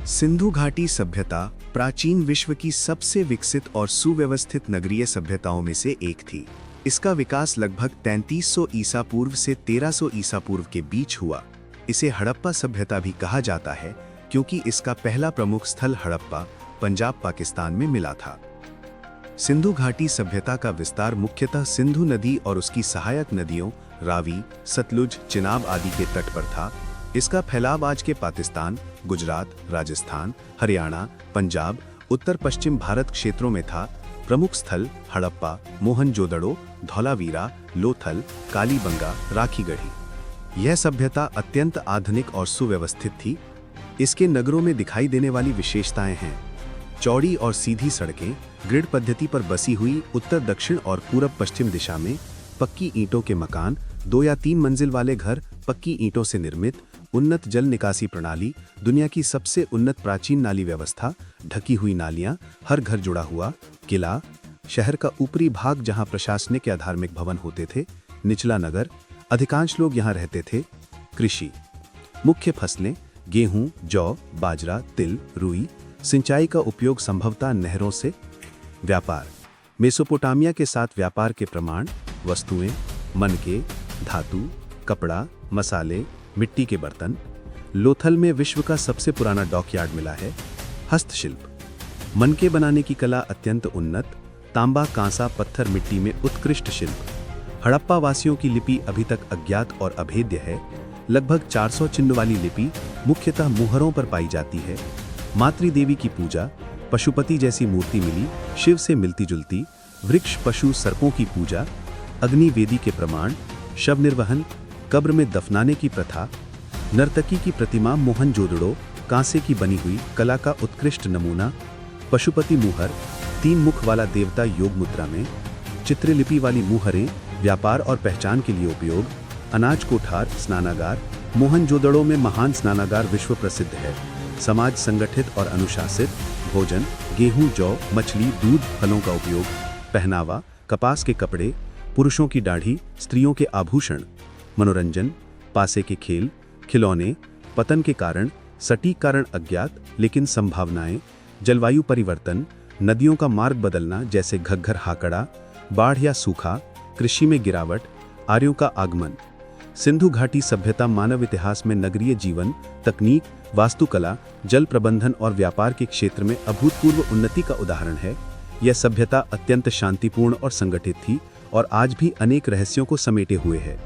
सिंधु घाटी सभ्यता प्राचीन विश्व की सबसे विकसित और सुव्यवस्थित नगरीय सभ्यताओं में से एक थी। इसका विकास लगभग 3300 ईसा पूर्व से 1300 ईसा पूर्व के बीच हुआ। इसे हड़प्पा सभ्यता भी कहा जाता है क्योंकि इसका पहला प्रमुख स्थल हड़प्पा, पंजाब, पाकिस्तान में मिला था। सिंधु घाटी सभ्यता का विस्तार मुख्यतः सिंधु नदी और उसकी सहायक नदियों रावी, सतलुज, चिनाब आदि के तट पर था। इसका फैलाव आज के पाकिस्तान, गुजरात, राजस्थान, हरियाणा, पंजाब, उत्तर पश्चिम भारत क्षेत्रों में था। प्रमुख स्थल हड़प्पा, मोहनजोदड़ो, धौलावीरा, लोथल, कालीबंगा, राखीगढ़ी। यह सभ्यता अत्यंत आधुनिक और सुव्यवस्थित थी। इसके नगरों में दिखाई देने वाली विशेषताएं हैं: चौड़ी और सीधी सड़कें, ग्रिड पद्धति पर बसी हुई उत्तर दक्षिण और पूरब पश्चिम दिशा में, पक्की ईंटों के मकान, 2 या 3 मंजिल वाले घर पक्की ईंटों से निर्मित, उन्नत जल निकासी प्रणाली, दुनिया की सबसे उन्नत प्राचीन नाली व्यवस्था, ढकी हुई नालियां, हर घर जुड़ा हुआ, किला, शहर का ऊपरी भाग जहां प्रशासनिक या धार्मिक भवन होते थे, निचला नगर, अधिकांश लोग यहां रहते थे। कृषि, मुख्य फसलें गेहूं, जौ, बाजरा, तिल, रुई। सिंचाई का उपयोग संभवतः नहरों से। व्यापार, मेसोपोटामिया के साथ व्यापार के प्रमाण, वस्तुएं, मनके, धातु, कपड़ा, मसाले, मिट्टी के बर्तन। लोथल में विश्व का सबसे पुराना डॉकयार्ड मिला है। हस्तशिल्प, मनके बनाने की कला अत्यंत उन्नत, तांबा, कांसा, पत्थर, मिट्टी में उत्कृष्ट शिल्प। हड़प्पा वासियों की लिपि अभी तक अज्ञात और अभेद्य है। लगभग 400 चिन्ह वाली लिपि मुख्यतः मुहरों पर पाई जाती है। मातृदेवी की पूजा, पशुपति जैसी मूर्ति मिली, शिव से मिलती जुलती। वृक्ष, पशु, सर्पों की पूजा। अग्नि वेदी के प्रमाण, शव निर्वहन, कब्र में दफनाने की प्रथा। नर्तकी की प्रतिमा मोहनजोदड़ो, कांसे की बनी हुई कला का उत्कृष्ट नमूना। पशुपति मुहर, 3 मुख वाला देवता योग मुद्रा में। चित्रलिपि वाली मुहरें, व्यापार और पहचान के लिए उपयोग। अनाज कोठार, स्नानागार। मोहनजोदड़ो में महान स्नानागार विश्व प्रसिद्ध है। समाज संगठित और अनुशासित। भोजन, गेहूं, जौ, मछली, दूध, फलों का उपयोग। पहनावा, कपास के कपड़े, पुरुषों की दाढ़ी, स्त्रियों के आभूषण। मनोरंजन, पासे के खेल, खिलौने। पतन के कारण, सटीक कारण अज्ञात लेकिन संभावनाएं। जलवायु परिवर्तन, नदियों का मार्ग बदलना जैसे घग्घर, हाकड़ा। बाढ़ या सूखा। कृषि में गिरावट। आर्यों का आगमन। सिंधु घाटी सभ्यता मानव इतिहास में नगरीय जीवन, तकनीक, वास्तुकला, जल प्रबंधन और व्यापार के क्षेत्र में अभूतपूर्व उन्नति का उदाहरण है। यह सभ्यता अत्यंत शांतिपूर्ण और संगठित थी और आज भी अनेक रहस्यों को समेटे हुए है।